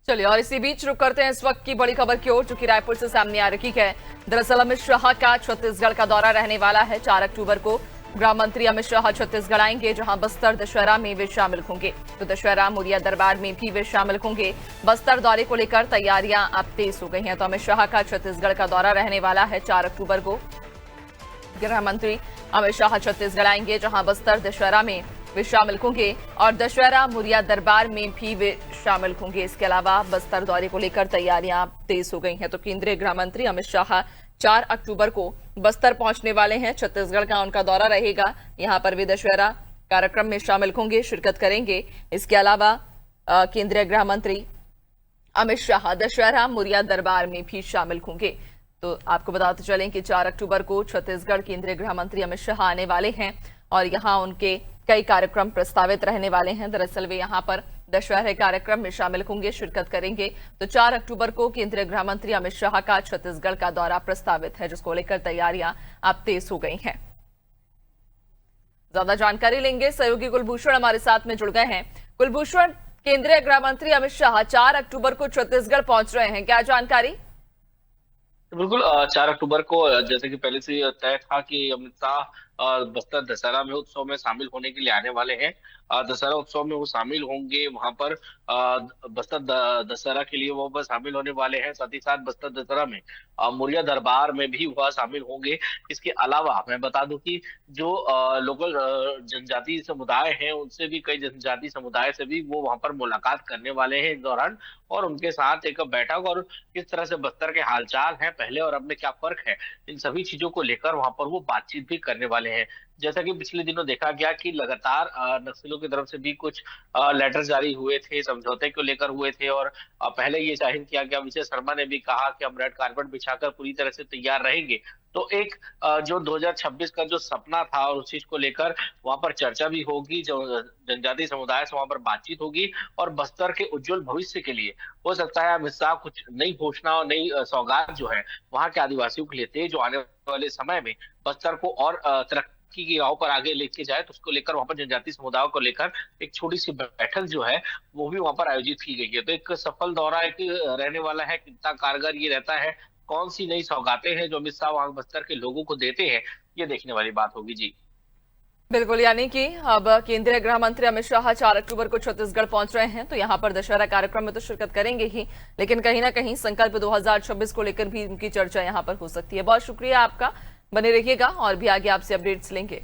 चलिए और इसी बीच रुक करते हैं इस वक्त की बड़ी खबर की ओर, जो कि रायपुर से सामने आ रही है। दरअसल अमित शाह का छत्तीसगढ़ का दौरा रहने वाला है। 4 अक्टूबर को गृह मंत्री अमित शाह छत्तीसगढ़ आएंगे, जहां बस्तर दशहरा में वे शामिल होंगे। तो दशहरा मुरिया दरबार में भी वे शामिल होंगे। बस्तर दौरे को लेकर तैयारियां अब तेज हो गई हैं। तो अमित शाह का छत्तीसगढ़ का दौरा रहने वाला है। 4 अक्टूबर को गृह मंत्री अमित शाह छत्तीसगढ़ आएंगे, जहां बस्तर दशहरा में वे शामिल होंगे और दशहरा मुरिया दरबार में भी वे शामिल होंगे। इसके अलावा बस्तर दौरे को लेकर तैयारियां तेज हो गई हैं। तो केंद्रीय गृह मंत्री अमित शाह 4 अक्टूबर को बस्तर पहुंचने वाले हैं। छत्तीसगढ़ का उनका दौरा रहेगा। यहां पर वे दशहरा कार्यक्रम में शामिल होंगे, शिरकत करेंगे। इसके अलावा केंद्रीय गृह मंत्री अमित शाह दशहरा मुरिया दरबार में भी शामिल होंगे। तो आपको बताते चलें कि 4 अक्टूबर को छत्तीसगढ़ केंद्रीय गृह मंत्री अमित शाह आने वाले हैं और यहां उनके कई कार्यक्रम प्रस्तावित रहने वाले हैं। दरअसल वे यहां पर दशहरे कार्यक्रम में शामिल होंगे, शिरकत करेंगे। तो 4 अक्टूबर को केंद्रीय गृह मंत्री अमित शाह का छत्तीसगढ़ का दौरा प्रस्तावित है, जिसको लेकर तैयारियां अब तेज हो गई हैं। ज्यादा जानकारी लेंगे, सहयोगी कुलभूषण हमारे साथ में जुड़ गए हैं। कुलभूषण, केंद्रीय गृह मंत्री अमित शाह 4 अक्टूबर को छत्तीसगढ़ पहुंच रहे हैं, क्या जानकारी? बिल्कुल 4 अक्टूबर को जैसे कि पहले से तय था कि अमित शाह बस्तर दशहरा में उत्सव में शामिल होने के लिए आने वाले हैं। दशहरा उत्सव में वो शामिल होंगे। वहां पर बस्तर दशहरा के लिए वो बस शामिल होने वाले हैं। साथ ही साथ बस्तर दशहरा में मुरिया दरबार में भी वह शामिल होंगे। इसके अलावा मैं बता दूं कि जो लोकल जनजातीय समुदाय हैं, उनसे भी कई जनजातीय समुदाय से भी वो वहां पर मुलाकात करने वाले हैं इस दौरान, और उनके साथ एक बैठक और किस तरह से बस्तर के हालचाल हैं पहले और अब में क्या फर्क है, इन सभी चीजों को लेकर वहां पर वो बातचीत भी करने वाले हैं। जैसा कि पिछले दिनों देखा गया कि लगातार नक्सलियों की तरफ से भी कुछ लेटर जारी हुए थे, समझौते को लेकर हुए थे, और पहले ये जाहिर किया गया, विजय शर्मा ने भी कहा कि हम रेड कारपेट बिछाकर पूरी तरह से तैयार रहेंगे। तो एक जो 2026 का जो सपना था और उस चीज को लेकर वहां पर चर्चा भी होगी, जो जनजातीय समुदाय से वहां पर बातचीत होगी, और बस्तर के उज्जवल भविष्य के लिए हो सकता है अमित शाह कुछ नई घोषणा और नई सौगात जो है वहां के आदिवासियों के लिए थे, जो आने वाले समय में बस्तर को और तरक्की की राह पर आगे लेके जाए। तो उसको लेकर वहां पर जनजातीय समुदायों को लेकर एक छोटी सी बैठक जो है वो भी वहां पर आयोजित की गई है। तो एक सफल दौरा एक रहने वाला है। कितना कारगर ये रहता है, कौन सी नई सौगातें हैं जो अमित शाह वहां बस्तर के लोगों को देते हैं, ये देखने वाली बात होगी। जी बिल्कुल, यानी कि अब केंद्रीय गृह मंत्री अमित शाह 4 अक्टूबर को छत्तीसगढ़ पहुंच रहे हैं। तो यहां पर दशहरा कार्यक्रम में तो शिरकत करेंगे ही, लेकिन कहीं ना कहीं संकल्प 2026 को लेकर भी उनकी चर्चा यहां पर हो सकती है। बहुत शुक्रिया आपका, बने रहिएगा और भी आगे आपसे अपडेट्स लेंगे।